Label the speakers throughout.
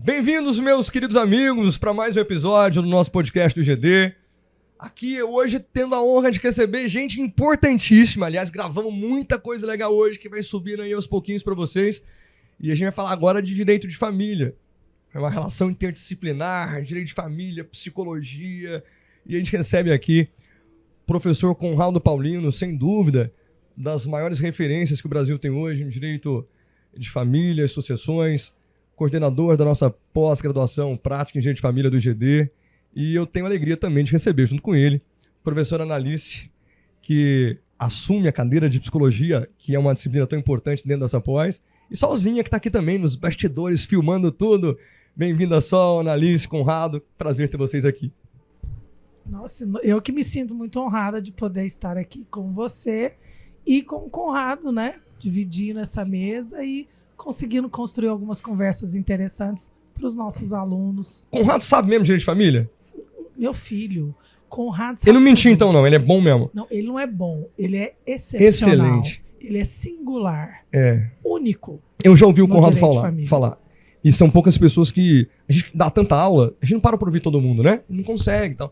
Speaker 1: Bem-vindos, meus queridos amigos, para mais um episódio do nosso podcast do IGD. Aqui hoje tendo a honra de receber gente importantíssima. Aliás, gravamos muita coisa legal hoje que vai subindo aí aos pouquinhos para vocês. E a gente vai falar agora de direito de família. É uma relação interdisciplinar, direito de família, psicologia. E a gente recebe aqui o professor Conrado Paulino, sem dúvida, das maiores referências que o Brasil tem hoje em direito de família e sucessões, coordenador da nossa pós-graduação prática em direito de família do IGD. E eu tenho a alegria também de receber, junto com ele, a professora Analice, que assume a cadeira de psicologia, que é uma disciplina tão importante dentro dessa pós, e Solzinha, que está aqui também nos bastidores, filmando tudo. Bem-vinda, Sol, Analice, Conrado. Prazer ter vocês aqui.
Speaker 2: Nossa, eu que me sinto muito honrada de poder estar aqui com você e com o Conrado, né? Dividindo essa mesa e conseguindo construir algumas conversas interessantes para os nossos alunos.
Speaker 1: Conrado sabe mesmo direito de família?
Speaker 2: Meu filho, Conrado sabe.
Speaker 1: Ele não mentiu então, não. Ele é bom mesmo.
Speaker 2: Não, ele não é bom. Ele é excepcional.
Speaker 1: Excelente.
Speaker 2: Ele é singular.
Speaker 1: É.
Speaker 2: Único.
Speaker 1: Eu já ouvi o Conrado falar. E são poucas pessoas que... A gente dá tanta aula, a gente não para pra ouvir todo mundo, né? Não consegue e tal.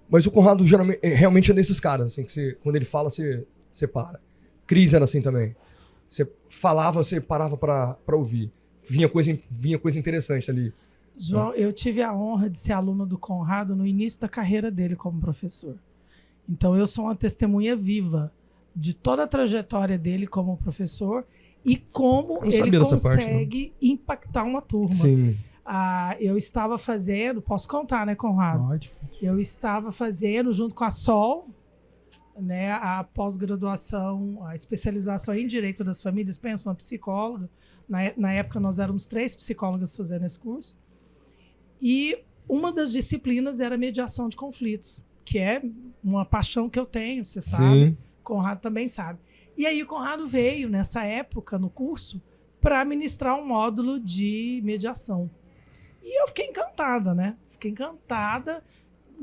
Speaker 1: Mas o Conrado geralmente, realmente é desses caras, assim, que você, quando ele fala, você para. Cris era assim também. Você falava, você parava pra ouvir. Vinha coisa interessante ali.
Speaker 2: João, eu tive a honra de ser aluna do Conrado no início da carreira dele como professor. Então eu sou uma testemunha viva de toda a trajetória dele como professor e como ele consegue impactar uma turma.
Speaker 1: Sim.
Speaker 2: Eu estava fazendo, posso contar, né, Conrado?
Speaker 3: Pode.
Speaker 2: Eu estava fazendo, junto com a Sol, né, a pós-graduação, a especialização em Direito das Famílias. Pensa, uma psicóloga. Na época, nós éramos 3 psicólogas fazendo esse curso. E uma das disciplinas era mediação de conflitos, que é uma paixão que eu tenho, você sabe.
Speaker 1: Sim.
Speaker 2: Conrado também sabe. E aí o Conrado veio, nessa época, no curso, para ministrar um módulo de mediação. E eu fiquei encantada, né? Fiquei encantada,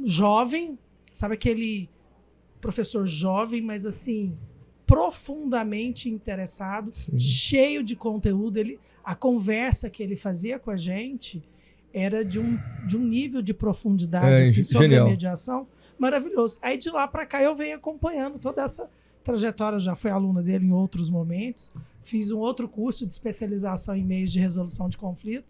Speaker 2: jovem, sabe aquele professor jovem, mas assim, profundamente interessado,
Speaker 1: Sim.
Speaker 2: cheio de conteúdo. A conversa que ele fazia com a gente era de um nível de profundidade assim, sobre
Speaker 1: genial.
Speaker 2: A mediação maravilhoso. Aí de lá para cá eu venho acompanhando toda essa trajetória, já fui aluna dele em outros momentos, fiz um outro curso de especialização em meios de resolução de conflito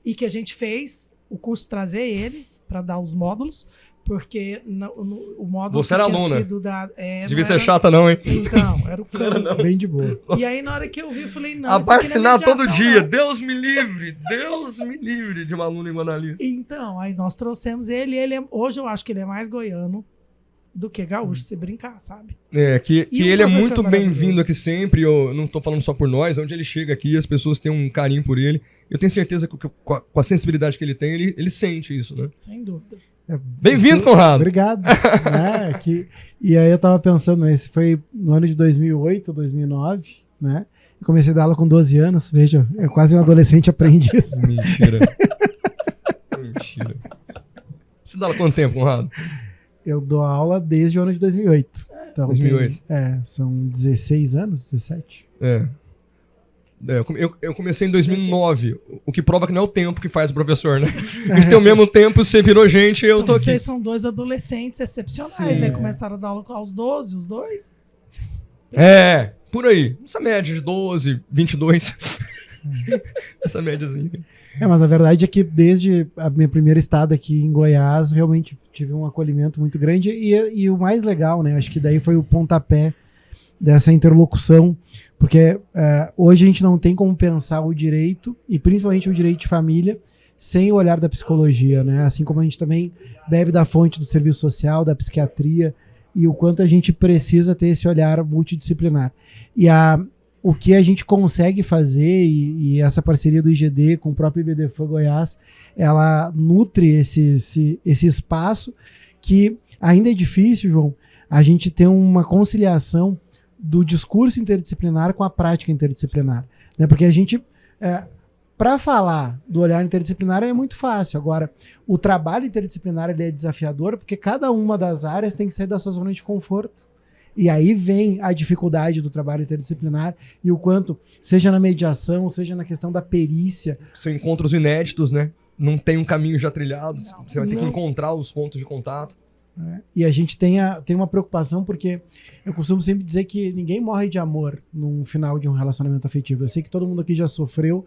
Speaker 2: e que a gente fez o curso trazer ele para dar os módulos, porque o módulo
Speaker 1: Você
Speaker 2: que
Speaker 1: era
Speaker 2: tinha
Speaker 1: aluna.
Speaker 2: Sido dado...
Speaker 1: Devia ser chata não, hein?
Speaker 2: Então, era o campo.
Speaker 3: Bem de boa.
Speaker 2: E aí na hora que eu vi, eu falei, não,
Speaker 1: Abacinar todo dia.
Speaker 2: Não.
Speaker 1: Deus me livre de uma aluna igual a Analice.
Speaker 2: Então, aí nós trouxemos ele hoje eu acho que ele é mais goiano do que gaúcho, se brincar, sabe?
Speaker 1: Que
Speaker 2: E
Speaker 1: ele é
Speaker 2: professor
Speaker 1: muito
Speaker 2: maravilhoso.
Speaker 1: bem-vindo aqui sempre. Eu não tô falando só por nós. Onde ele chega aqui, as pessoas têm um carinho por ele. Eu tenho certeza que com a sensibilidade que ele tem, ele sente isso, né?
Speaker 2: Sem dúvida.
Speaker 1: Bem-vindo, Conrado.
Speaker 3: Obrigado. E aí eu tava pensando, esse foi no ano de 2008, 2009, né? Eu comecei a dar aula com 12 anos, veja, é quase um adolescente aprendiz.
Speaker 1: Mentira. Mentira. Você dá aula há quanto tempo, Conrado?
Speaker 3: Eu dou aula desde o ano de 2008. Então,
Speaker 1: 2008.
Speaker 3: São 16 anos, 17.
Speaker 1: Eu comecei em 2009, o que prova que não é o tempo que faz o professor, né? A gente tem o mesmo tempo, você virou gente, eu tô aqui.
Speaker 2: Vocês são 2 adolescentes excepcionais,
Speaker 1: Sim.
Speaker 2: né? Começaram a dar aula aos 12, os 2.
Speaker 1: Por aí. Essa média de 12, 22. Essa médiazinha.
Speaker 3: Mas a verdade é que desde a minha primeira estada aqui em Goiás, realmente tive um acolhimento muito grande e o mais legal, né? Acho que daí foi o pontapé dessa interlocução, porque hoje a gente não tem como pensar o direito, e principalmente o direito de família, sem o olhar da psicologia, né? Assim como a gente também bebe da fonte do serviço social, da psiquiatria, e o quanto a gente precisa ter esse olhar multidisciplinar. E o que a gente consegue fazer, e essa parceria do IGD com o próprio IBDFAN Goiás, ela nutre esse espaço que ainda é difícil, João, a gente ter uma conciliação do discurso interdisciplinar com a prática interdisciplinar, né? Porque a gente, para falar do olhar interdisciplinar é muito fácil. Agora, o trabalho interdisciplinar ele é desafiador porque cada uma das áreas tem que sair da sua zona de conforto. E aí vem a dificuldade do trabalho interdisciplinar e o quanto, seja na mediação, seja na questão da perícia.
Speaker 1: São encontros inéditos, né? não tem um caminho já trilhado,
Speaker 2: Não.
Speaker 1: você vai ter que encontrar os pontos de contato.
Speaker 3: E a gente tem uma preocupação, porque eu costumo sempre dizer que ninguém morre de amor no final de um relacionamento afetivo. Eu sei que todo mundo aqui já sofreu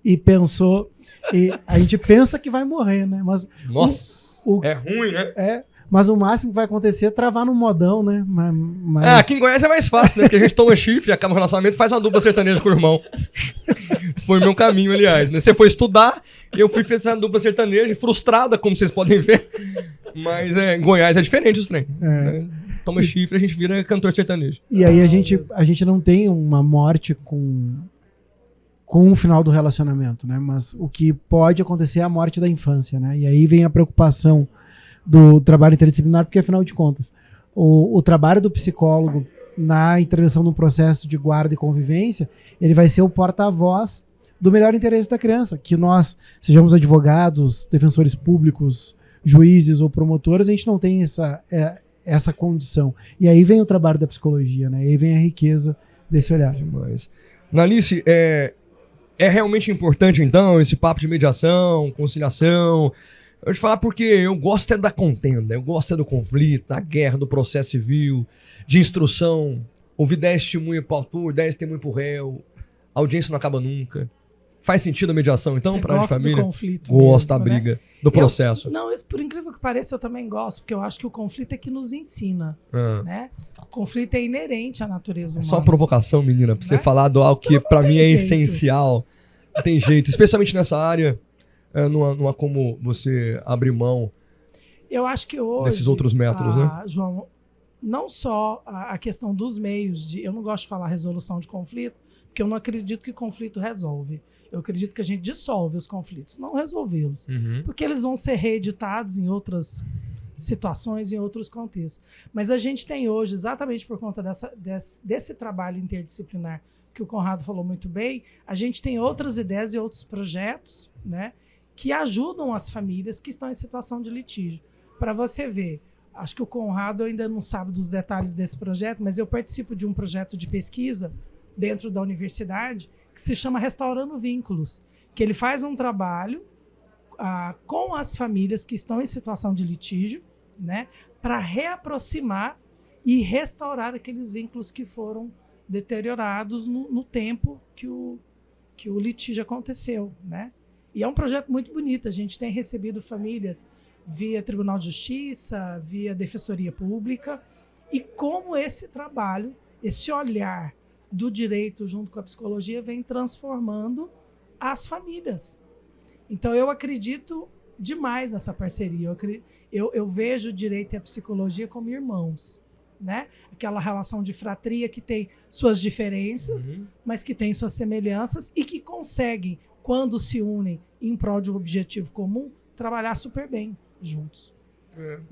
Speaker 3: e pensou, e a gente pensa que vai morrer, né? Mas
Speaker 1: nossa, é ruim, né?
Speaker 3: Mas o máximo que vai acontecer é travar no modão, né? Mas...
Speaker 1: aqui em Goiás é mais fácil, né? Porque a gente toma chifre, acaba o relacionamento e faz uma dupla sertaneja com o irmão. Foi o meu caminho, aliás. Né? Você foi estudar, eu fui fazer uma dupla sertaneja, frustrada, como vocês podem ver. Mas em Goiás é diferente os trem. Né? Toma chifre, a gente vira cantor sertanejo.
Speaker 3: E aí a gente não tem uma morte com o final do relacionamento, né? Mas o que pode acontecer é a morte da infância, né? E aí vem a preocupação do trabalho interdisciplinar, porque afinal de contas, o trabalho do psicólogo na intervenção no processo de guarda e convivência, ele vai ser o porta-voz do melhor interesse da criança, que nós, sejamos advogados, defensores públicos, juízes ou promotores, a gente não tem essa condição. E aí vem o trabalho da psicologia, né? E aí vem a riqueza desse olhar.
Speaker 1: Nalice, é realmente importante, então, esse papo de mediação, conciliação. Eu vou te falar porque eu gosto da contenda, eu gosto do conflito, da guerra, do processo civil, de instrução, ouvir 10 testemunhas pro autor, 10 testemunhas pro réu, a audiência não acaba nunca. Faz sentido a mediação, então, para a família?
Speaker 2: Do conflito
Speaker 1: gosto da
Speaker 2: mesmo,
Speaker 1: briga,
Speaker 2: né?
Speaker 1: do processo.
Speaker 2: Por incrível que pareça, eu também gosto, porque eu acho que o conflito é que nos ensina, né? O conflito é inerente à natureza humana.
Speaker 1: É só uma provocação, menina, pra você falar do algo que para mim é essencial. Não tem jeito, especialmente nessa área. Não há como você abrir mão.
Speaker 2: Eu acho que hoje
Speaker 1: desses outros métodos, né?
Speaker 2: João, não só a questão dos meios, eu não gosto de falar resolução de conflito, porque eu não acredito que conflito resolve. Eu acredito que a gente dissolve os conflitos, não resolvê-los. Porque eles vão ser reeditados em outras situações, em outros contextos. Mas a gente tem hoje, exatamente por conta desse trabalho interdisciplinar que o Conrado falou muito bem, a gente tem outras ideias e outros projetos, né, que ajudam as famílias que estão em situação de litígio. Para você ver, acho que o Conrado ainda não sabe dos detalhes desse projeto, mas eu participo de um projeto de pesquisa dentro da universidade que se chama Restaurando Vínculos, que ele faz um trabalho com as famílias que estão em situação de litígio, né, para reaproximar e restaurar aqueles vínculos que foram deteriorados no tempo que o litígio aconteceu, né? E é um projeto muito bonito. A gente tem recebido famílias via Tribunal de Justiça, via Defensoria Pública, e como esse trabalho, esse olhar do direito junto com a psicologia vem transformando as famílias. Então eu acredito demais nessa parceria. Eu vejo o direito e a psicologia como irmãos, né? Aquela relação de fratria que tem suas diferenças, mas que tem suas semelhanças e que conseguem, quando se unem em prol de um objetivo comum, trabalhar super bem juntos.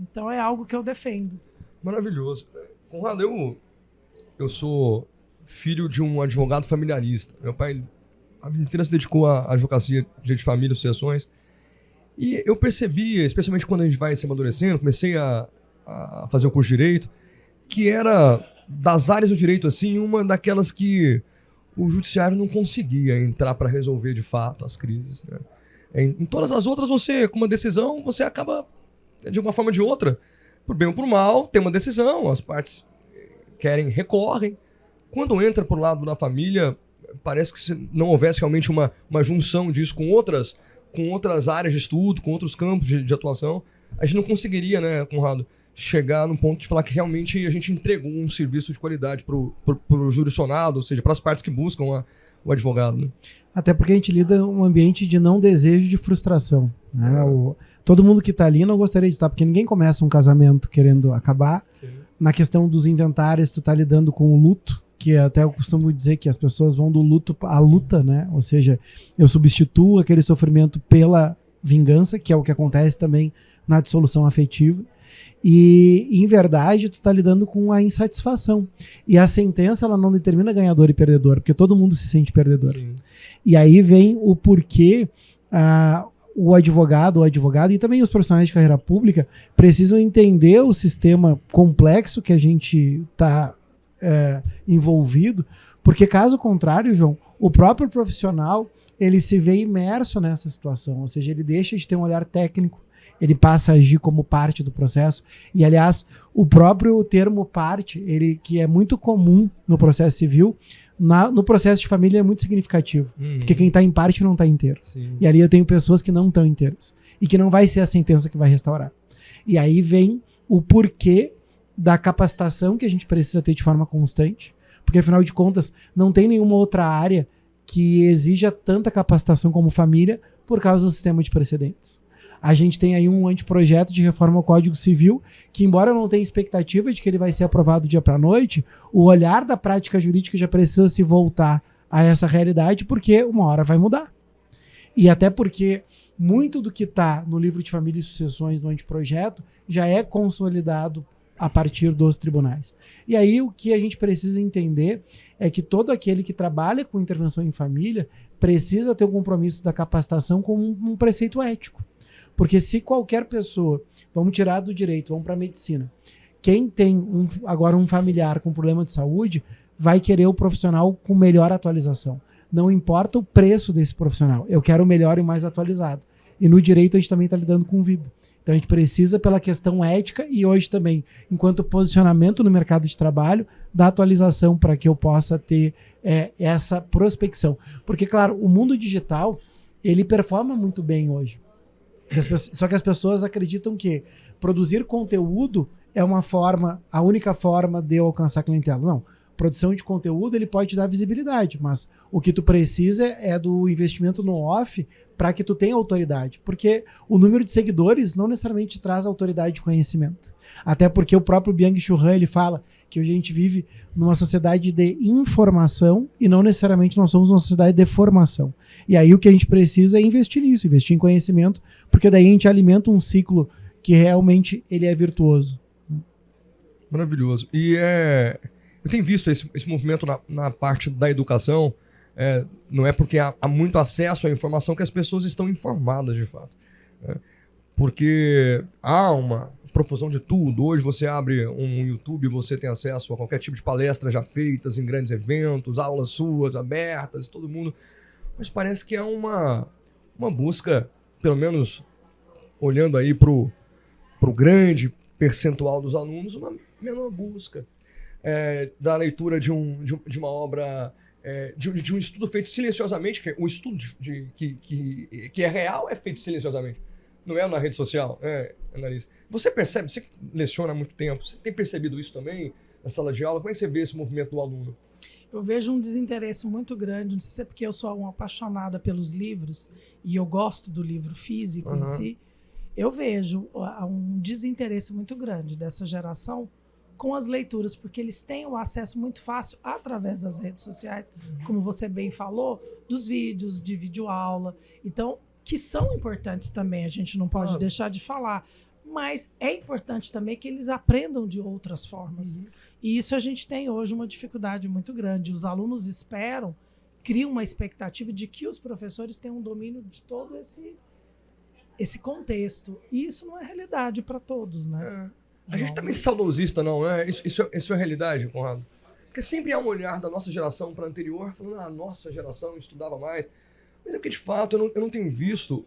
Speaker 2: Então é algo que eu defendo. Maravilhoso.
Speaker 1: Conrado, eu sou filho de um advogado familiarista. Meu pai a vida inteira se dedicou à advocacia de família, sucessões. E eu percebi, especialmente quando a gente vai se amadurecendo, comecei a fazer o curso de Direito, que era, das áreas do direito, assim, uma daquelas que o judiciário não conseguia entrar para resolver de fato as crises, né? Em todas as outras, você, com uma decisão, você acaba, de uma forma ou de outra, por bem ou por mal, tem uma decisão, as partes recorrem. Quando entra pro lado da família, parece que se não houvesse realmente uma junção disso com outras áreas de estudo, com outros campos de atuação, a gente não conseguiria, né, Conrado, chegar num ponto de falar que realmente a gente entregou um serviço de qualidade pro jurisdicionado, ou seja, para as partes que buscam o advogado, né?
Speaker 3: Até porque a gente lida em um ambiente de não desejo de frustração, né? Todo mundo que está ali não gostaria de estar, porque ninguém começa um casamento querendo acabar. Sim. Na questão dos inventários, tu está lidando com o luto, que até eu costumo dizer que as pessoas vão do luto à luta, né? Ou seja, eu substituo aquele sofrimento pela vingança, que é o que acontece também na dissolução afetiva. E, em verdade, tu tá lidando com a insatisfação. E a sentença, ela não determina ganhador e perdedor, porque todo mundo se sente perdedor. Sim. E aí vem o porquê o advogado ou advogada e também os profissionais de carreira pública precisam entender o sistema complexo que a gente tá envolvido, porque caso contrário, João, o próprio profissional, ele se vê imerso nessa situação, ou seja, ele deixa de ter um olhar técnico, ele passa a agir como parte do processo. E, aliás, o próprio termo parte, ele, que é muito comum no processo civil, no processo de família é muito significativo. Porque quem está em parte não está inteiro.
Speaker 1: Sim.
Speaker 3: E ali eu tenho pessoas que não estão inteiras. E que não vai ser a sentença que vai restaurar. E aí vem o porquê da capacitação que a gente precisa ter de forma constante. Porque, afinal de contas, não tem nenhuma outra área que exija tanta capacitação como família por causa do sistema de precedentes. A gente tem aí um anteprojeto de reforma ao Código Civil, que, embora eu não tenha expectativa de que ele vai ser aprovado do dia para a noite, o olhar da prática jurídica já precisa se voltar a essa realidade, porque uma hora vai mudar. E até porque muito do que está no livro de família e sucessões do anteprojeto já é consolidado a partir dos tribunais. E aí o que a gente precisa entender é que todo aquele que trabalha com intervenção em família precisa ter o compromisso da capacitação como um preceito ético. Porque se qualquer pessoa, vamos tirar do direito, vamos para a medicina, quem tem agora um familiar com problema de saúde, vai querer o profissional com melhor atualização. Não importa o preço desse profissional, eu quero o melhor e mais atualizado. E no direito a gente também está lidando com vida. Então a gente precisa, pela questão ética e hoje também, enquanto posicionamento no mercado de trabalho, da atualização para que eu possa ter essa prospecção. Porque, claro, o mundo digital, ele performa muito bem hoje. Só que as pessoas acreditam que produzir conteúdo é a única forma de eu alcançar a clientela. Não. Produção de conteúdo, ele pode te dar visibilidade, mas o que tu precisa é do investimento no off para que tu tenha autoridade, porque o número de seguidores não necessariamente traz autoridade de conhecimento. Até porque o próprio Byung-Chul Han, ele fala que hoje a gente vive numa sociedade de informação e não necessariamente nós somos uma sociedade de formação. E aí o que a gente precisa é investir nisso, investir em conhecimento, porque daí a gente alimenta um ciclo que realmente ele é virtuoso.
Speaker 1: Maravilhoso. E eu tenho visto esse movimento na parte da educação, não é porque há muito acesso à informação que as pessoas estão informadas de fato. Porque há uma profusão de tudo. Hoje você abre um YouTube e você tem acesso a qualquer tipo de palestra já feitas em grandes eventos, aulas suas abertas, todo mundo. Mas parece que há uma busca, pelo menos olhando aí pro grande percentual dos alunos, uma menor busca da leitura de uma obra, de um estudo feito silenciosamente, que o estudo que é real é feito silenciosamente. Não é na rede social, Annalise. Você percebe, você leciona há muito tempo, você tem percebido isso também na sala de aula? Como é que você vê esse movimento do aluno?
Speaker 2: Eu vejo um desinteresse muito grande, não sei se é porque eu sou uma apaixonada pelos livros e eu gosto do livro físico em si. Eu vejo um desinteresse muito grande dessa geração com as leituras, porque eles têm o acesso muito fácil através das redes sociais, como você bem falou, dos vídeos, de videoaula. Então, que são importantes também, a gente não pode deixar de falar. Mas é importante também que eles aprendam de outras formas. E isso a gente tem hoje uma dificuldade muito grande. Os alunos criam uma expectativa de que os professores tenham um domínio de todo esse contexto. E isso não é realidade para todos, né?
Speaker 1: A gente também é saudosista, não é? Isso é realidade, Conrado. Porque sempre há um olhar da nossa geração para a anterior, falando, a nossa geração estudava mais. Mas é porque, de fato, eu não tenho visto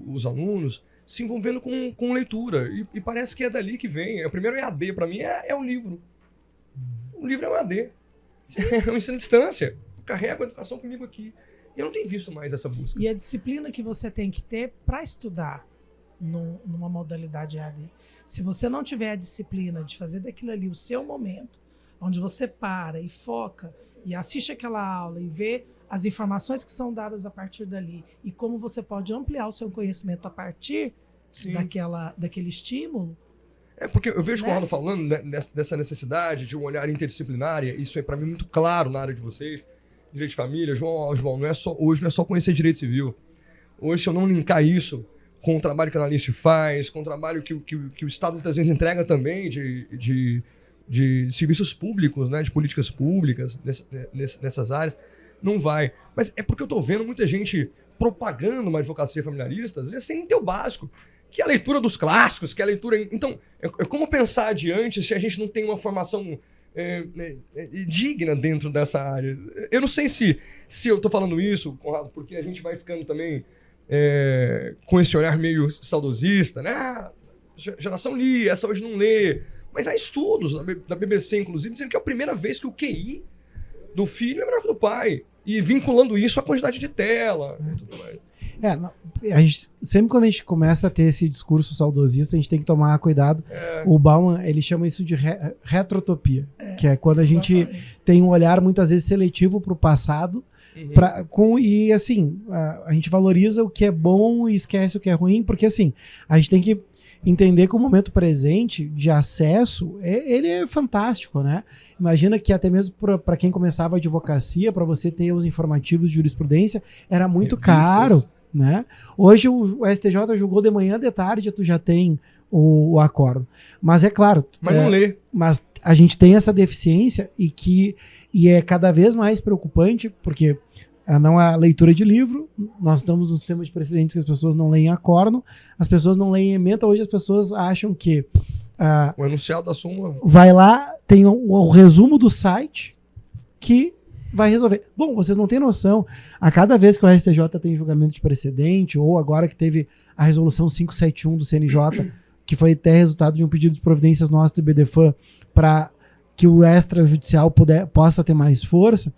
Speaker 1: os alunos se envolvendo com leitura. E parece que é dali que vem. O primeiro EAD, para mim, é um livro. O livro é um EAD. É um ensino à distância. Eu carrego a educação comigo aqui. E eu não tenho visto mais essa busca.
Speaker 2: E a disciplina que você tem que ter para estudar numa modalidade EAD. Se você não tiver a disciplina de fazer daquilo ali o seu momento, onde você para e foca e assiste aquela aula e vê as informações que são dadas a partir dali e como você pode ampliar o seu conhecimento a partir daquele estímulo.
Speaker 1: Porque eu vejo o Conrado falando dessa necessidade de um olhar interdisciplinar, e isso é para mim muito claro na área de vocês, direito de família. João, hoje não é só conhecer direito civil. Hoje, se eu não linkar isso com o trabalho que a Annalise faz, com o trabalho que o Estado muitas vezes entrega também de serviços públicos, né, de políticas públicas nessas áreas, não vai. Mas é porque eu estou vendo muita gente propagando uma advocacia familiarista, às vezes sem ter o básico, que é a leitura dos clássicos, que é a leitura... Então, é como pensar adiante se a gente não tem uma formação digna dentro dessa área. Eu não sei se eu estou falando isso, Conrado, porque a gente vai ficando também com esse olhar meio saudosista, né? Geração Lee, essa hoje não lê. Mas há estudos da BBC, inclusive, dizendo que é a primeira vez que o QI do filho é melhor que do pai. E vinculando isso à quantidade de tela e tudo mais.
Speaker 3: Sempre quando a gente começa a ter esse discurso saudosista, a gente tem que tomar cuidado. O Bauman, ele chama isso de retrotopia, que é quando a gente tem um olhar muitas vezes seletivo para o passado, e assim, a gente valoriza o que é bom e esquece o que é ruim, porque assim, a gente tem que entender que o momento presente de acesso, ele é fantástico, né? Imagina que até mesmo para quem começava a advocacia, para você ter os informativos de jurisprudência, era muito caro, né? Hoje o STJ julgou de manhã, de tarde, tu já tem o acordo. Mas é claro...
Speaker 1: Mas não lê.
Speaker 3: Mas a gente tem essa deficiência e é cada vez mais preocupante, porque não há leitura de livro, nós estamos num sistema de precedentes que as pessoas não leem acórdão, as pessoas não leem ementa, hoje as pessoas acham que...
Speaker 1: o enunciado da súmula...
Speaker 3: Vai lá, tem o resumo do site que vai resolver. Bom, vocês não têm noção, a cada vez que o STJ tem julgamento de precedente, ou agora que teve a resolução 571 do CNJ, que foi até resultado de um pedido de providências nosso do IBDFAN, para que o extrajudicial possa ter mais força,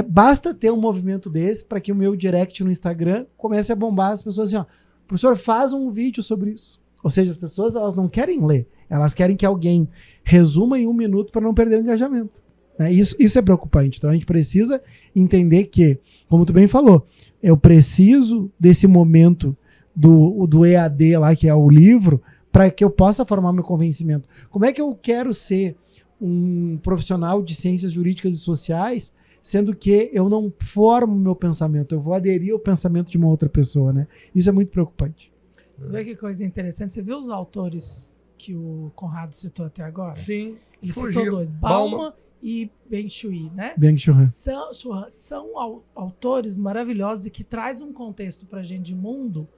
Speaker 3: basta ter um movimento desse para que o meu direct no Instagram comece a bombar as pessoas assim, ó, professor, faz um vídeo sobre isso. Ou seja, as pessoas, elas não querem ler, elas querem que alguém resuma em 1 minuto para não perder o engajamento. Isso é preocupante. Então a gente precisa entender que, como tu bem falou, eu preciso desse momento do EAD lá, que é o livro, para que eu possa formar meu convencimento. Como é que eu quero ser um profissional de ciências jurídicas e sociais, sendo que eu não formo meu pensamento, eu vou aderir ao pensamento de uma outra pessoa, né? Isso é muito preocupante.
Speaker 2: Você vê que coisa interessante? Você viu os autores que o Conrado citou até agora?
Speaker 1: Sim.
Speaker 2: Ele citou 2, Bauman e Ben-Shui, né?
Speaker 3: Ben-Shui.
Speaker 2: São autores maravilhosos e que traz um contexto pra gente de mundo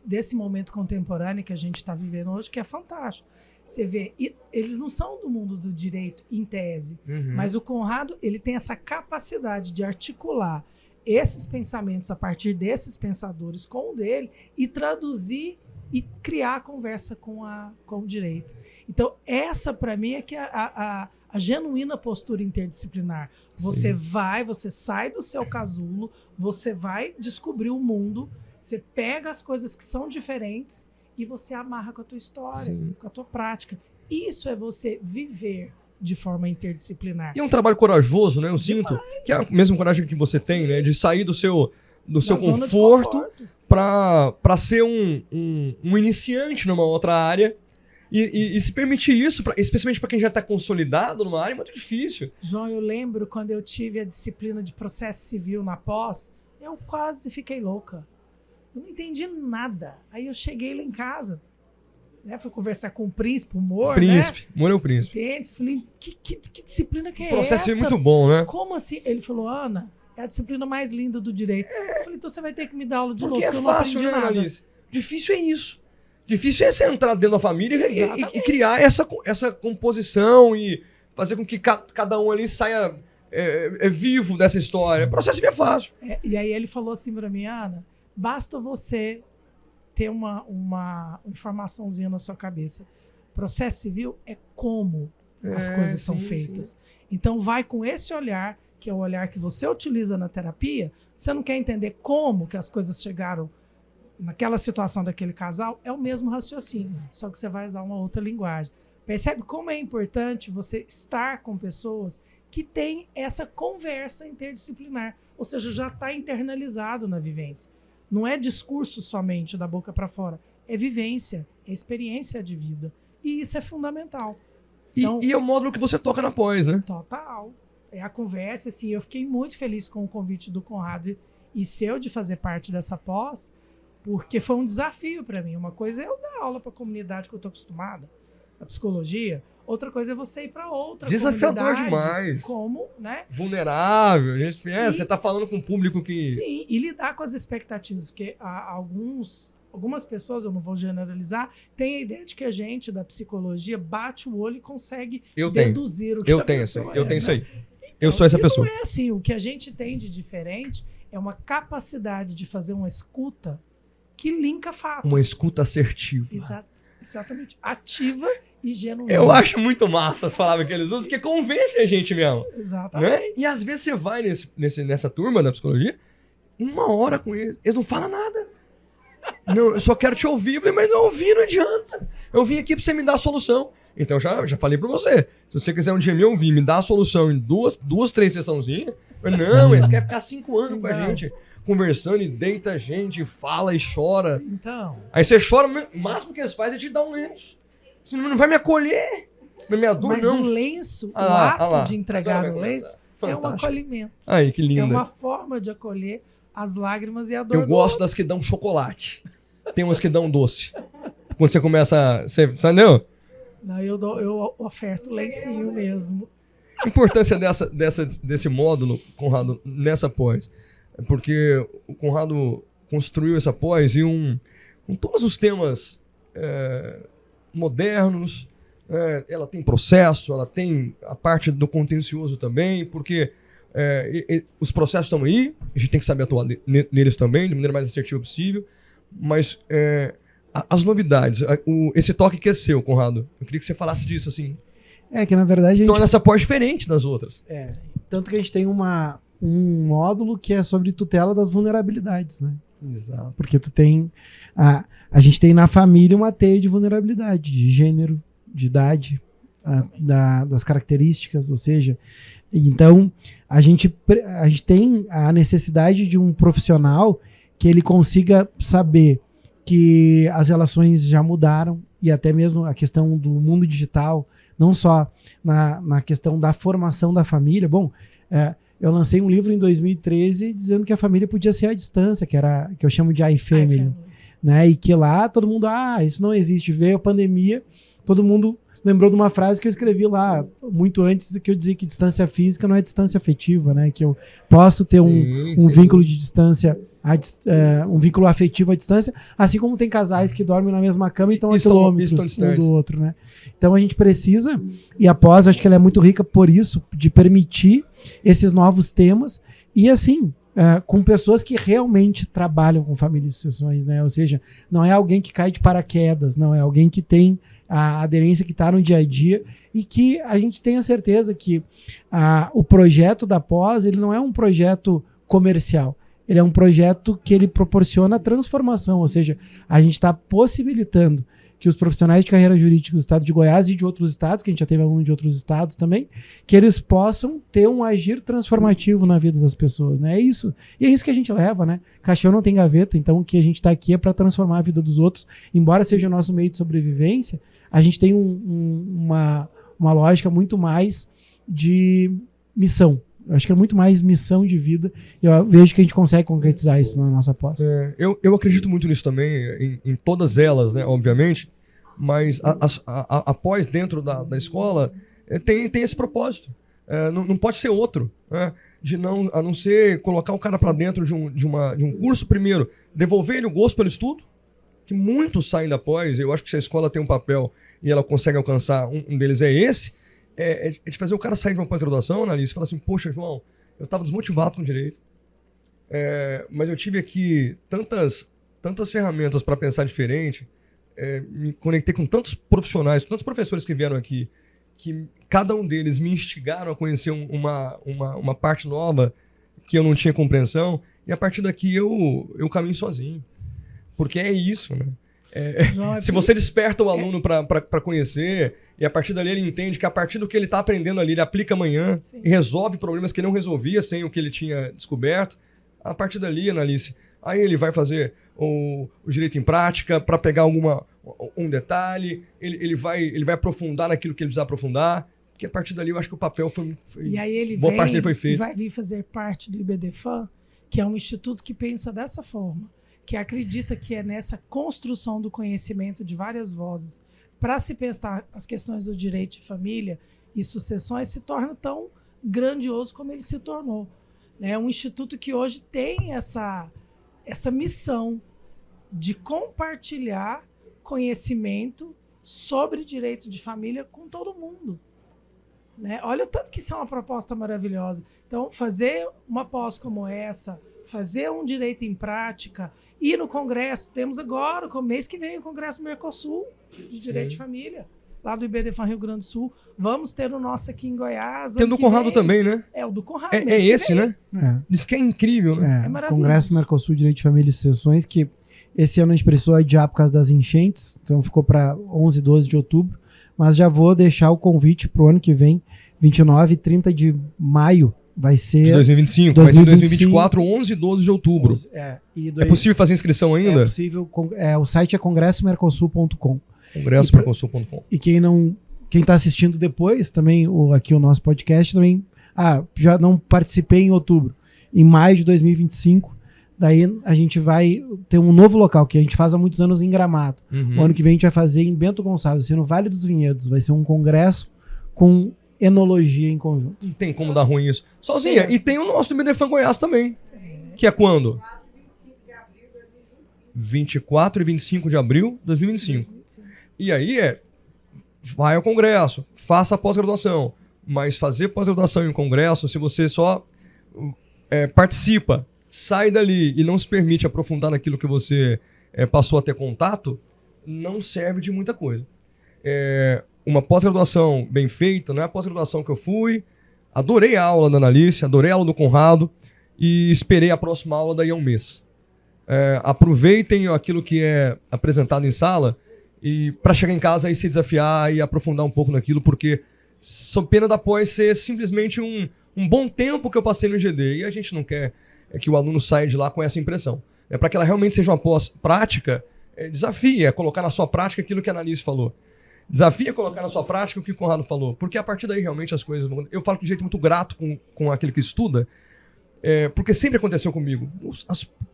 Speaker 2: desse momento contemporâneo que a gente está vivendo hoje, que é fantástico. Você vê, eles não são do mundo do direito em tese, mas o Conrado, ele tem essa capacidade de articular esses pensamentos a partir desses pensadores com o dele e traduzir e criar a conversa com o direito. Então, essa para mim é que é a genuína postura interdisciplinar. Você você sai do seu casulo, você vai descobrir o mundo, você pega as coisas que são diferentes e você amarra com a tua história, com a tua prática. Isso é você viver de forma interdisciplinar.
Speaker 1: E é um trabalho corajoso, né? Eu sinto que é a mesma coragem que você tem, né? De sair do seu conforto para ser um iniciante numa outra área e se permitir isso, especialmente para quem já está consolidado numa área, é muito difícil.
Speaker 2: João, eu lembro quando eu tive a disciplina de processo civil na pós, eu quase fiquei louca. Eu não entendi nada. Aí eu cheguei lá em casa, né, fui conversar com o príncipe, o Moro,
Speaker 1: Príncipe, né? Moro é o príncipe.
Speaker 2: Entende? Falei, que disciplina que é
Speaker 1: processo
Speaker 2: essa?
Speaker 1: É muito bom, né?
Speaker 2: Como assim? Ele falou, Ana, é a disciplina mais linda do direito. Eu falei, então você vai ter que me dar aula de novo,
Speaker 1: porque é fácil, né, Annalise? Difícil é isso. Difícil é você entrar dentro da família e criar essa composição e fazer com que cada um ali saia vivo dessa história. O processo é fácil.
Speaker 2: E aí ele falou assim pra mim, Ana, basta você ter uma informaçãozinha na sua cabeça. Processo civil é como as coisas são feitas. Sim. Então vai com esse olhar, que é o olhar que você utiliza na terapia. Você não quer entender como que as coisas chegaram naquela situação daquele casal, é o mesmo raciocínio, só que você vai usar uma outra linguagem. Percebe como é importante você estar com pessoas que têm essa conversa interdisciplinar, ou seja, já está internalizado na vivência. Não é discurso somente da boca para fora, é vivência, é experiência de vida. E isso é fundamental. Então,
Speaker 1: e é o módulo que você toca na pós, né?
Speaker 2: Total. É a conversa, assim, eu fiquei muito feliz com o convite do Conrado e seu de fazer parte dessa pós, porque foi um desafio para mim. Uma coisa é eu dar aula para a comunidade que eu estou acostumada, a psicologia. Outra coisa é você ir para outra
Speaker 1: desafiador
Speaker 2: comunidade.
Speaker 1: Demais.
Speaker 2: Como, né?
Speaker 1: Vulnerável. Você está falando com um público que...
Speaker 2: Sim, e lidar com as expectativas, porque alguns algumas pessoas, eu não vou generalizar, têm a ideia de que a gente, da psicologia, bate o olho e consegue deduzir o que a pessoa
Speaker 1: Eu tenho isso aí.
Speaker 2: Então,
Speaker 1: Eu sou essa pessoa.
Speaker 2: Não é assim. O que a gente tem de diferente é uma capacidade de fazer uma escuta que linka fatos.
Speaker 1: Uma escuta assertiva.
Speaker 2: Exatamente. Ativa e genuína.
Speaker 1: Eu acho muito massa as palavras que eles usam, porque convence a gente mesmo.
Speaker 2: Exatamente.
Speaker 1: Né? E às vezes você vai nessa turma da psicologia, 1 hora com eles não falam nada. Não, eu só quero te ouvir. Eu falei, mas não ouvir não adianta. Eu vim aqui pra você me dar a solução. Então já falei pra você. Se você quiser um dia me ouvir, me dar a solução em 3 sessãozinhas, não, eles querem ficar 5 anos com a gente, conversando, e deita a gente, fala e chora.
Speaker 2: Então.
Speaker 1: Aí você chora, o máximo que eles fazem é te dar um lenço. Você não vai me acolher. Na minha dor,
Speaker 2: mas
Speaker 1: não.
Speaker 2: o lenço, o ato de entregar o lenço, é um acolhimento.
Speaker 1: Aí, que linda.
Speaker 2: É uma forma de acolher as lágrimas e a dor.
Speaker 1: Eu gosto das que dão chocolate. Tem umas que dão doce. Quando você começa. Você entendeu?
Speaker 2: Não, eu oferto lencinho mesmo.
Speaker 1: A importância desse módulo, Conrado, nessa pós. É porque o Conrado construiu essa pós com todos os temas modernos. Ela tem processo, ela tem a parte do contencioso também, porque os processos estão aí, a gente tem que saber atuar neles também, de maneira mais assertiva possível. Mas as novidades, esse toque que é seu, Conrado, eu queria que você falasse disso, assim.
Speaker 3: Que na verdade a gente...
Speaker 1: torna essa pós diferente das outras.
Speaker 3: Tanto que a gente tem um módulo que é sobre tutela das vulnerabilidades, né?
Speaker 1: Exato.
Speaker 3: Porque tu tem... A gente tem na família uma teia de vulnerabilidade, de gênero, de idade, das características, ou seja... Então, a gente tem a necessidade de um profissional que ele consiga saber que as relações já mudaram, e até mesmo a questão do mundo digital, não só na questão da formação da família. Bom, eu lancei um livro em 2013 dizendo que a família podia ser à distância, que eu chamo de iFamily, né? E que lá todo mundo, isso não existe. Veio a pandemia, todo mundo lembrou de uma frase que eu escrevi lá muito antes, que eu dizia que distância física não é distância afetiva, né? Que eu posso ter um vínculo de distância, um vínculo afetivo à distância, assim como tem casais que dormem na mesma cama e estão a quilômetros um do outro, né? Então a gente precisa, e a pós, acho que ela é muito rica por isso, de permitir esses novos temas e assim, com pessoas que realmente trabalham com família e sucessões, né? Ou seja, não é alguém que cai de paraquedas, não, é alguém que tem a aderência que está no dia a dia e que a gente tenha certeza que o projeto da pós, ele não é um projeto comercial, ele é um projeto que ele proporciona transformação, ou seja, a gente está possibilitando que os profissionais de carreira jurídica do estado de Goiás e de outros estados, que a gente já teve aluno de outros estados também, que eles possam ter um agir transformativo na vida das pessoas, né? É isso. E é isso que a gente leva, né? Caixão não tem gaveta, então o que a gente está aqui é para transformar a vida dos outros. Embora seja o nosso meio de sobrevivência, a gente tem uma lógica muito mais de missão. Eu acho que é muito mais missão de vida, e eu vejo que a gente consegue concretizar isso na nossa pós.
Speaker 1: Eu acredito muito nisso também, em todas elas, né, obviamente, mas a pós dentro da escola tem esse propósito. Não pode ser outro, né, a não ser colocar o cara para dentro de um curso, primeiro, devolver ele o gosto pelo estudo, que muitos saem da pós, eu acho que se a escola tem um papel e ela consegue alcançar, um deles é esse, é de fazer o cara sair de uma pós-graduação, Annalise, e falar assim, poxa, João, eu estava desmotivado com direito, mas eu tive aqui tantas ferramentas para pensar diferente, me conectei com tantos profissionais, tantos professores que vieram aqui, que cada um deles me instigaram a conhecer uma parte nova que eu não tinha compreensão, e a partir daqui eu caminho sozinho. Porque é isso, né? Se você desperta o aluno para conhecer, e a partir dali ele entende que a partir do que ele está aprendendo ali, ele aplica amanhã, sim, e resolve problemas que ele não resolvia sem o que ele tinha descoberto, a partir dali, Annalise, aí ele vai fazer o direito em prática para pegar um detalhe, ele vai aprofundar naquilo que ele precisa aprofundar, porque a partir dali eu acho que o papel foi
Speaker 2: e aí ele
Speaker 1: boa parte dele foi feito.
Speaker 2: Vai vir fazer parte do IBDFAN, que é um instituto que pensa dessa forma, que acredita que é nessa construção do conhecimento de várias vozes, para se pensar as questões do direito de família e sucessões, se torna tão grandioso como ele se tornou. É um instituto que hoje tem essa missão de compartilhar conhecimento sobre direito de família com todo mundo. Né? Olha o tanto que isso é uma proposta maravilhosa. Então, fazer uma pós como essa, fazer um direito em prática, ir no Congresso, temos agora, no mês que vem, o Congresso Mercosul de Direito de Família, lá do IBDFAM Rio Grande do Sul. Vamos ter o nosso aqui em Goiás.
Speaker 1: Tem o do Conrado também, né?
Speaker 2: É, o do Conrado.
Speaker 1: É esse, né? Diz que é incrível, né?
Speaker 2: É maravilhoso.
Speaker 3: Congresso Mercosul Direito de Família e Sucessões, que esse ano a gente precisou adiar por causa das enchentes, então ficou para 11 e 12 de outubro, mas já vou deixar o convite para o ano que vem, 29 e 30 de maio, vai ser...
Speaker 1: De 2025, vai ser 2024, 11 e 12 de outubro. É possível fazer inscrição ainda?
Speaker 3: É possível, o site é congressomercosul.com.
Speaker 1: Congressomercosul.com.
Speaker 3: E quem está assistindo depois, também, aqui o nosso podcast, também, já não participei em outubro, em maio de 2025, daí a gente vai ter um novo local, que a gente faz há muitos anos em Gramado. O ano que vem a gente vai fazer em Bento Gonçalves, no Vale dos Vinhedos, vai ser um congresso com enologia em conjunto.
Speaker 1: Não tem como dar ruim isso. Sozinha. E tem o nosso do IBDFAM Goiás também. Que é quando? 24 e 25 de abril de 2025. E aí vai ao congresso, faça a pós-graduação. Mas fazer pós-graduação em um congresso, se você só participa, sai dali e não se permite aprofundar naquilo que você passou a ter contato, não serve de muita coisa. Uma pós-graduação bem feita, não é a pós-graduação que eu fui, adorei a aula da Analice, adorei a aula do Conrado e esperei a próxima aula daí a um mês. Aproveitem aquilo que é apresentado em sala e para chegar em casa e se desafiar e aprofundar um pouco naquilo, porque só pena da pós ser simplesmente um bom tempo que eu passei no GD e a gente não quer que o aluno saia de lá com essa impressão. Para que ela realmente seja uma pós prática, desafie, colocar na sua prática aquilo que a Analice falou. Desafia colocar na sua prática o que o Conrado falou, porque a partir daí realmente as coisas vão... Eu falo de jeito muito grato com aquele que estuda, porque sempre aconteceu comigo.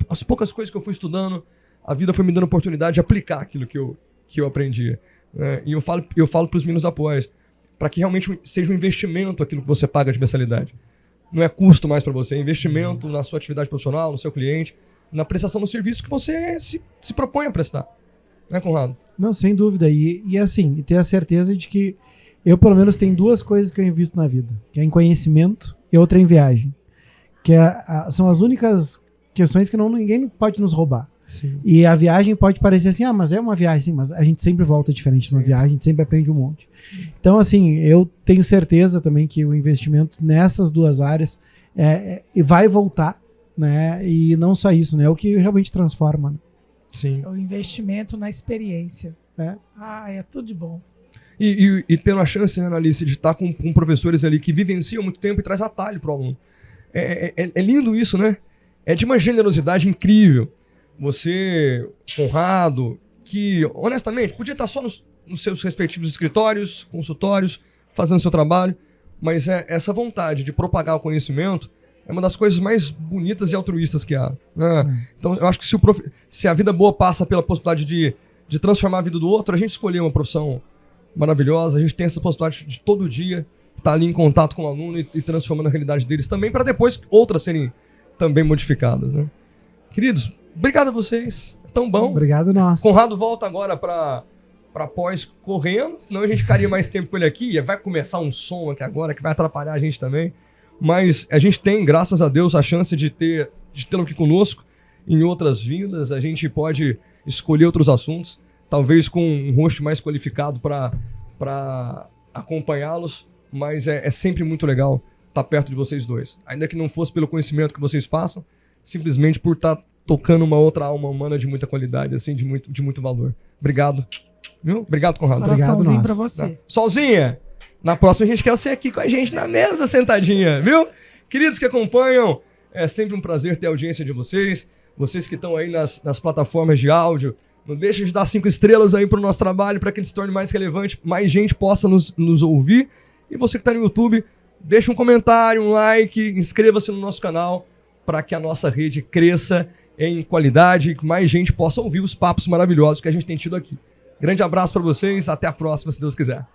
Speaker 1: As poucas coisas que eu fui estudando, a vida foi me dando oportunidade de aplicar aquilo que eu aprendi. E eu falo para os meninos após, para que realmente seja um investimento aquilo que você paga de mensalidade. Não é custo mais para você, é investimento na sua atividade profissional, no seu cliente, na prestação do serviço que você se propõe a prestar. Né, Conrado?
Speaker 3: Não, sem dúvida. E assim, ter a certeza de que eu, pelo menos, tenho duas coisas que eu invisto na vida, que é em conhecimento e outra em viagem. Que são as únicas questões que ninguém pode nos roubar.
Speaker 1: Sim.
Speaker 3: E a viagem pode parecer assim, mas é uma viagem, sim, mas a gente sempre volta diferente numa viagem, a gente sempre aprende um monte. Então, assim, eu tenho certeza também que o investimento nessas duas áreas vai voltar, né? E não só isso, né? É o que realmente transforma, né?
Speaker 1: Sim.
Speaker 2: O investimento na experiência. É tudo de bom.
Speaker 1: E tendo a chance, né, Analice, de estar com professores ali que vivenciam muito tempo e traz atalho para o aluno. É lindo isso, né? É de uma generosidade incrível. Você, Conrado, que, honestamente, podia estar só nos seus respectivos escritórios, consultórios, fazendo seu trabalho, mas essa vontade de propagar o conhecimento é uma das coisas mais bonitas e altruístas que há. Né? Então, eu acho que se a vida boa passa pela possibilidade de transformar a vida do outro, a gente escolheu uma profissão maravilhosa, a gente tem essa possibilidade de todo dia estar ali em contato com o aluno e transformando a realidade deles também, para depois outras serem também modificadas. Né? Queridos, obrigado a vocês. É tão bom.
Speaker 3: Obrigado, nós.
Speaker 1: Conrado volta agora para pós correndo, senão a gente ficaria mais tempo com ele aqui. Vai começar um som aqui agora que vai atrapalhar a gente também. Mas a gente tem, graças a Deus, a chance de tê-lo aqui conosco em outras vindas. A gente pode escolher outros assuntos, talvez com um host mais qualificado para acompanhá-los. Mas é sempre muito legal estar perto de vocês dois. Ainda que não fosse pelo conhecimento que vocês passam, simplesmente por estar tocando uma outra alma humana de muita qualidade, assim, de muito valor. Obrigado. Viu? Obrigado, Conrado.
Speaker 2: Coraçãozinho pra você.
Speaker 1: Solzinha, na próxima a gente quer você aqui com a gente na mesa, sentadinha, viu? Queridos que acompanham, é sempre um prazer ter a audiência de vocês. Vocês que estão aí nas plataformas de áudio, não deixem de dar 5 estrelas aí pro nosso trabalho, para que ele se torne mais relevante, mais gente possa nos ouvir. E você que está no YouTube, deixa um comentário, um like, inscreva-se no nosso canal, para que a nossa rede cresça em qualidade e que mais gente possa ouvir os papos maravilhosos que a gente tem tido aqui. Grande abraço para vocês, até a próxima, se Deus quiser.